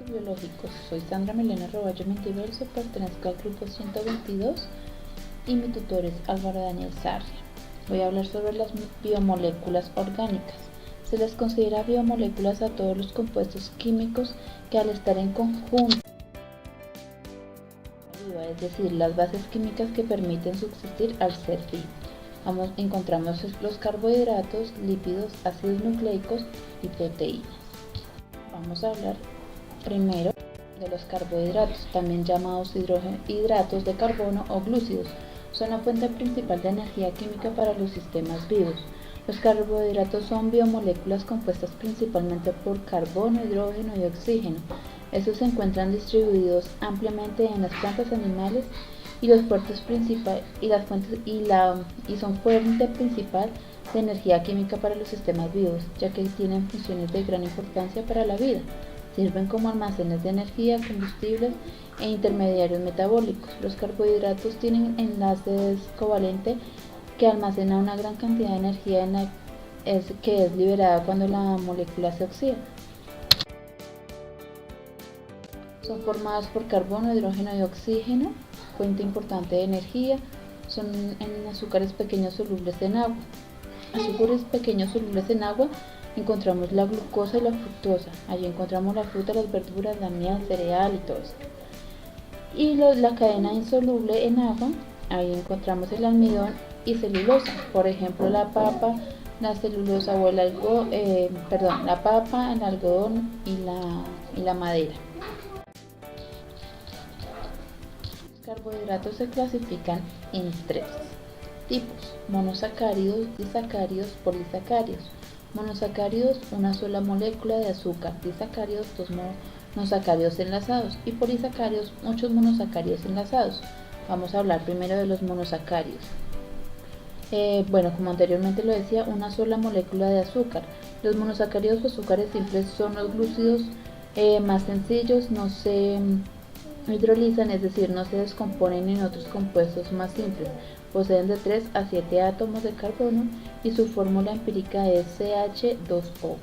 Biológicos. Soy Sandra Milena Roballo Mentiverso, pertenezco al grupo 122 y mi tutor es Álvaro Daniel Sarria. Voy a hablar sobre las biomoléculas orgánicas. Se les considera biomoléculas a todos los compuestos químicos que al estar en conjunto, es decir, las bases químicas que permiten subsistir al ser vivo. Encontramos los carbohidratos, lípidos, ácidos nucleicos y proteínas. Vamos a hablar primero de los carbohidratos, también llamados hidratos de carbono o glúcidos. Son la fuente principal de energía química para los sistemas vivos. Los carbohidratos son biomoléculas compuestas principalmente por carbono, hidrógeno y oxígeno. Estos se encuentran distribuidos ampliamente en las plantas animales y son fuente principal de energía química para los sistemas vivos, ya que tienen funciones de gran importancia para la vida. Sirven como almacenes de energía, combustibles e intermediarios metabólicos. Los carbohidratos tienen enlaces covalentes que almacenan una gran cantidad de energía que es liberada cuando la molécula se oxida. Son formadas por carbono, hidrógeno y oxígeno, fuente importante de energía. Son en azúcares pequeños solubles en agua. Azúcares pequeños solubles en agua encontramos la glucosa y la fructosa. Allí encontramos la fruta, las verduras, la miel, cereal y todo eso. Y la cadena insoluble en agua, ahí encontramos el almidón y celulosa. Por ejemplo, la papa, la celulosa o la papa, el algodón y la madera. Los carbohidratos se clasifican en tres tipos: monosacáridos, disacáridos, polisacáridos. Monosacáridos, una sola molécula de azúcar. Disacáridos, dos monosacáridos enlazados. Y polisacáridos, muchos monosacáridos enlazados. Vamos a hablar primero de los monosacáridos. Como anteriormente lo decía, una sola molécula de azúcar. Los monosacáridos o azúcares simples son los glúcidos más sencillos, no se hidrolizan, es decir, no se descomponen en otros compuestos más simples. Poseen de 3 a 7 átomos de carbono y su fórmula empírica es CH2O.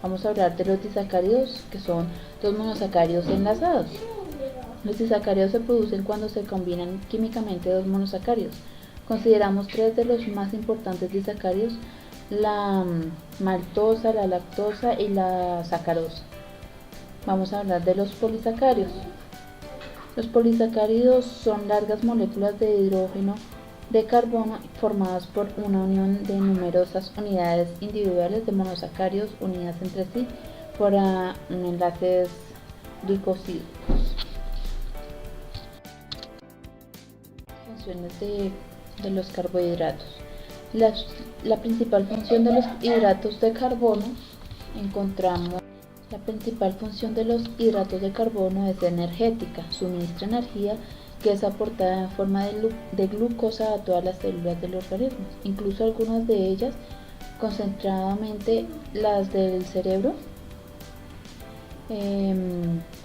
Vamos a hablar de los disacáridos, que son dos monosacáridos enlazados. Los disacáridos se producen cuando se combinan químicamente dos monosacáridos. Consideramos tres de los más importantes disacáridos: la maltosa, la lactosa y la sacarosa. Vamos a hablar de los polisacáridos. Los polisacáridos son largas moléculas de hidrógeno de carbono formadas por una unión de numerosas unidades individuales de monosacáridos unidas entre sí por enlaces glicosídicos. Funciones de los carbohidratos. La principal función de los hidratos de carbono es energética. Suministra energía que es aportada en forma de glucosa a todas las células del organismo, incluso algunas de ellas, concentradamente las del cerebro,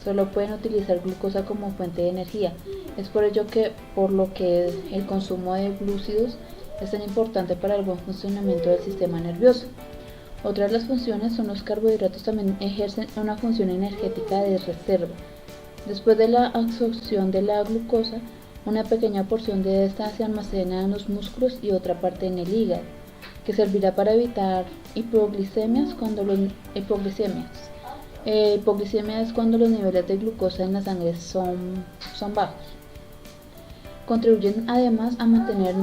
solo pueden utilizar glucosa como fuente de energía. Es por ello por lo que el consumo de glúcidos es tan importante para el buen funcionamiento del sistema nervioso. Otra de las funciones son los carbohidratos también ejercen una función energética de reserva. Después de la absorción de la glucosa, una pequeña porción de esta se almacena en los músculos y otra parte en el hígado, que servirá para evitar hipoglicemia es cuando los niveles de glucosa en la sangre son bajos. Contribuyen además a mantener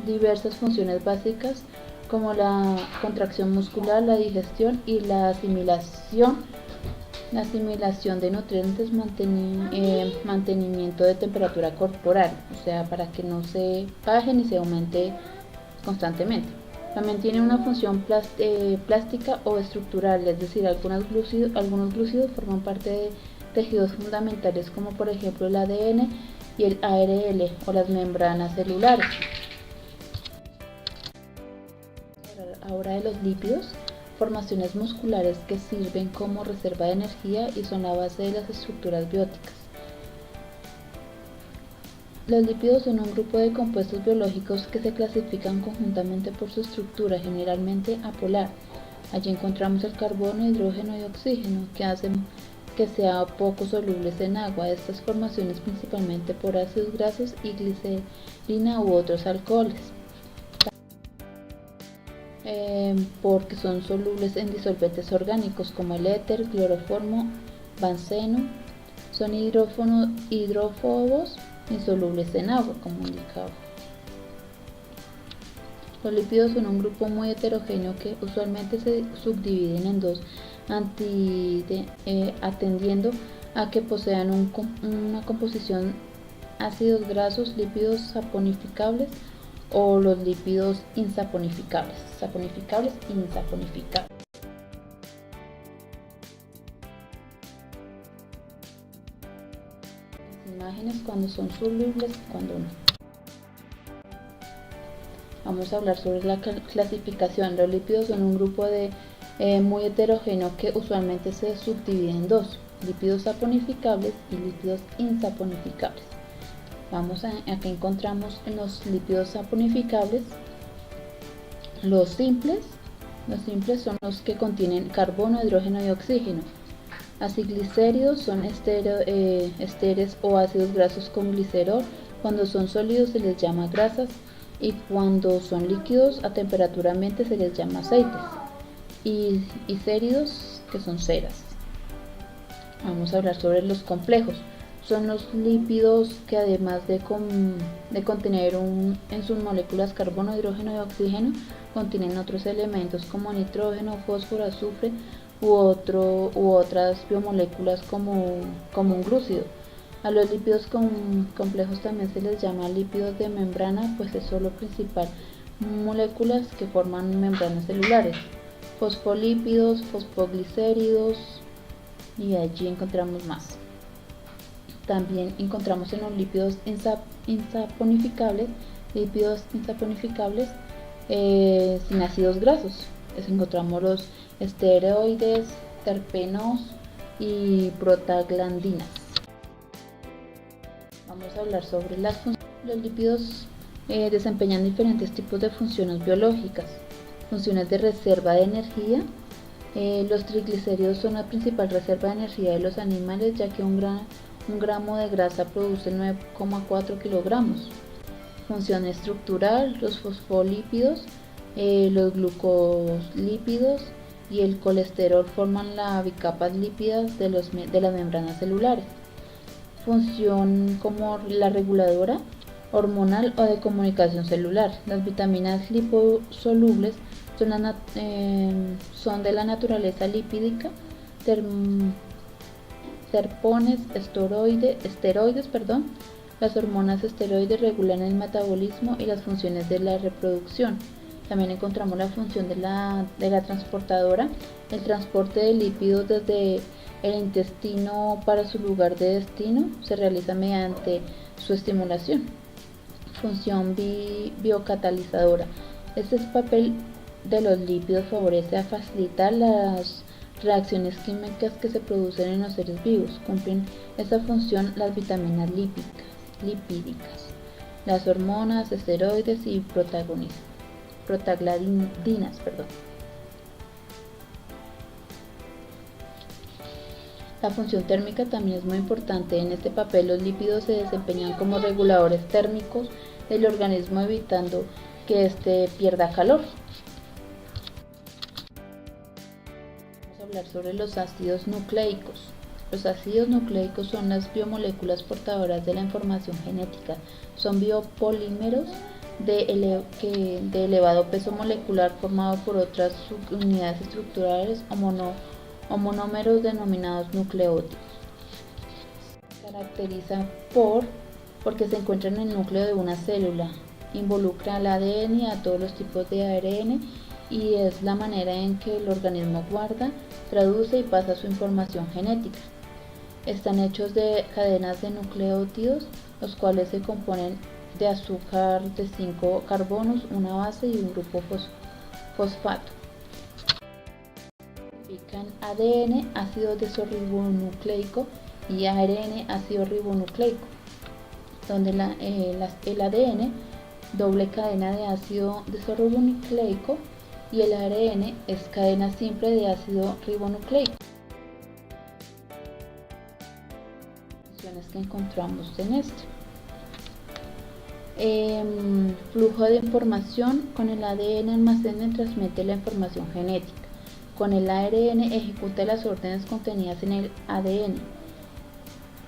diversas funciones básicas como la contracción muscular, la digestión y la asimilación de nutrientes, mantenimiento de temperatura corporal, o sea, para que no se baje ni se aumente constantemente. También tiene una función plástica o estructural, es decir, algunos glúcidos forman parte de tejidos fundamentales como por ejemplo el ADN y el ARL o las membranas celulares. Ahora de los lípidos. Formaciones musculares que sirven como reserva de energía y son la base de las estructuras bióticas. Los lípidos son un grupo de compuestos biológicos que se clasifican conjuntamente por su estructura, generalmente apolar. Allí encontramos el carbono, hidrógeno y oxígeno, que hacen que sean poco solubles en agua. Estas formaciones principalmente por ácidos grasos y glicerina u otros alcoholes, porque son solubles en disolventes orgánicos como el éter, cloroformo, benceno. Son hidrófobos insolubles en agua, como indicaba. Los lípidos son un grupo muy heterogéneo que usualmente se subdividen en dos, atendiendo a que posean una composición ácidos grasos, lípidos saponificables o los lípidos insaponificables, saponificables e insaponificables. Imágenes cuando son solubles y cuando no. Vamos a hablar sobre la clasificación. Los lípidos son un grupo muy heterogéneo que usualmente se subdivide en dos: lípidos saponificables y lípidos insaponificables. Aquí encontramos en los lípidos saponificables los simples. Los simples son los que contienen carbono, hidrógeno y oxígeno. Aciglicéridos son esteres o ácidos grasos con glicerol. Cuando son sólidos se les llama grasas, y cuando son líquidos a temperatura ambiente se les llama aceites. Y séridos, que son ceras. Vamos a hablar sobre los complejos. Son los lípidos que, además de contener en sus moléculas carbono, hidrógeno y oxígeno, contienen otros elementos como nitrógeno, fósforo, azufre u otras biomoléculas como un glúcido. A los lípidos complejos también se les llama lípidos de membrana, pues son lo principal moléculas que forman membranas celulares. Fosfolípidos, fosfoglicéridos, y allí encontramos más. También encontramos en los lípidos insaponificables, sin ácidos grasos. Encontramos los esteroides, terpenos y prostaglandinas. Vamos a hablar sobre las funciones. Los lípidos desempeñan diferentes tipos de funciones biológicas. Funciones de reserva de energía. Los triglicéridos son la principal reserva de energía de los animales, ya que un gramo de grasa produce 9,4 kilogramos. Función estructural. Los fosfolípidos, los glucoslípidos y el colesterol forman las bicapas lípidas de las membranas celulares. Función como la reguladora, hormonal o de comunicación celular. Las vitaminas liposolubles son de la naturaleza lipídica. Serpones, esteroides. Las hormonas esteroides regulan el metabolismo y las funciones de la reproducción. También encontramos la función de la transportadora. El transporte de lípidos desde el intestino para su lugar de destino se realiza mediante su estimulación. Función biocatalizadora. Este papel de los lípidos favorece a facilitar las reacciones químicas que se producen en los seres vivos. Cumplen esta función las vitaminas lipídicas, las hormonas, esteroides y prostaglandinas. La función térmica también es muy importante. En este papel los lípidos se desempeñan como reguladores térmicos del organismo, evitando que éste pierda calor. Vamos a hablar sobre los ácidos nucleicos. Los ácidos nucleicos son las biomoléculas portadoras de la información genética. Son biopolímeros de elevado peso molecular formados por otras subunidades estructurales o monómeros denominados nucleótidos. Se caracteriza porque se encuentra en el núcleo de una célula. Involucra al ADN y a todos los tipos de ARN, y es la manera en que el organismo guarda, traduce y pasa su información genética. Están hechos de cadenas de nucleótidos, los cuales se componen de azúcar de 5 carbonos, una base y un grupo fosfato. ADN, ácido desoxirribonucleico, y ARN, ácido ribonucleico, donde el ADN, doble cadena de ácido desoxirribonucleico, y el ARN es cadena simple de ácido ribonucleico. que encontramos en este. Flujo de información. Con el ADN almacena y transmite la información genética. Con el ARN ejecuta las órdenes contenidas en el ADN.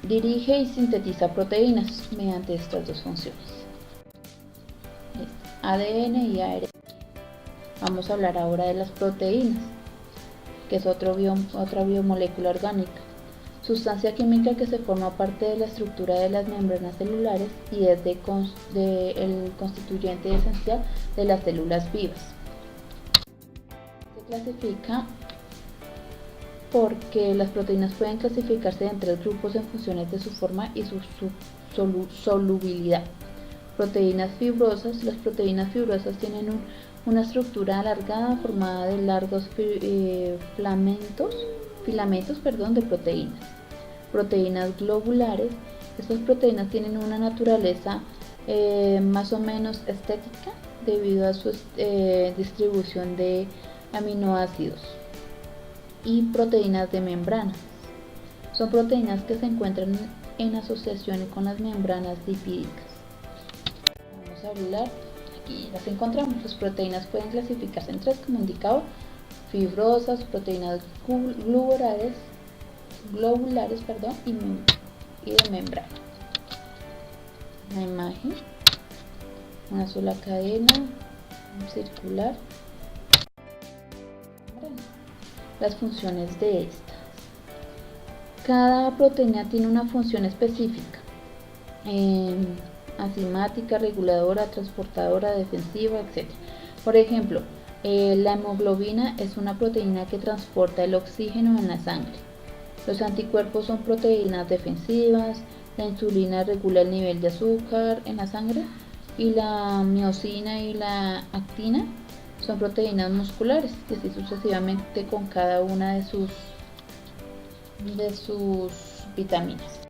Dirige y sintetiza proteínas mediante estas dos funciones. ADN y ARN. Vamos a hablar ahora de las proteínas, que es otra biomolécula orgánica. Sustancia química que se forma parte de la estructura de las membranas celulares y es el constituyente esencial de las células vivas. Se clasifica porque las proteínas pueden clasificarse en 3 grupos en función de su forma y su solubilidad. Proteínas fibrosas. Las proteínas fibrosas tienen una estructura alargada formada de largos filamentos de proteínas. Proteínas globulares. Estas proteínas tienen una naturaleza más o menos estética debido a su distribución de aminoácidos. Y proteínas de membrana. Son proteínas que se encuentran en asociación con las membranas lipídicas. Vamos a hablar, aquí las encontramos. Las proteínas pueden clasificarse en 3, como indicaba: fibrosas, proteínas globulares y de membrana. La imagen, una sola cadena circular. Las funciones de estas. Cada proteína tiene una función específica: enzimática, reguladora, transportadora, defensiva, etc. Por ejemplo, la hemoglobina es una proteína que transporta el oxígeno en la sangre. Los anticuerpos son proteínas defensivas. La insulina regula el nivel de azúcar en la sangre, y la miosina y la actina son proteínas musculares, y así sucesivamente con cada una de sus vitaminas.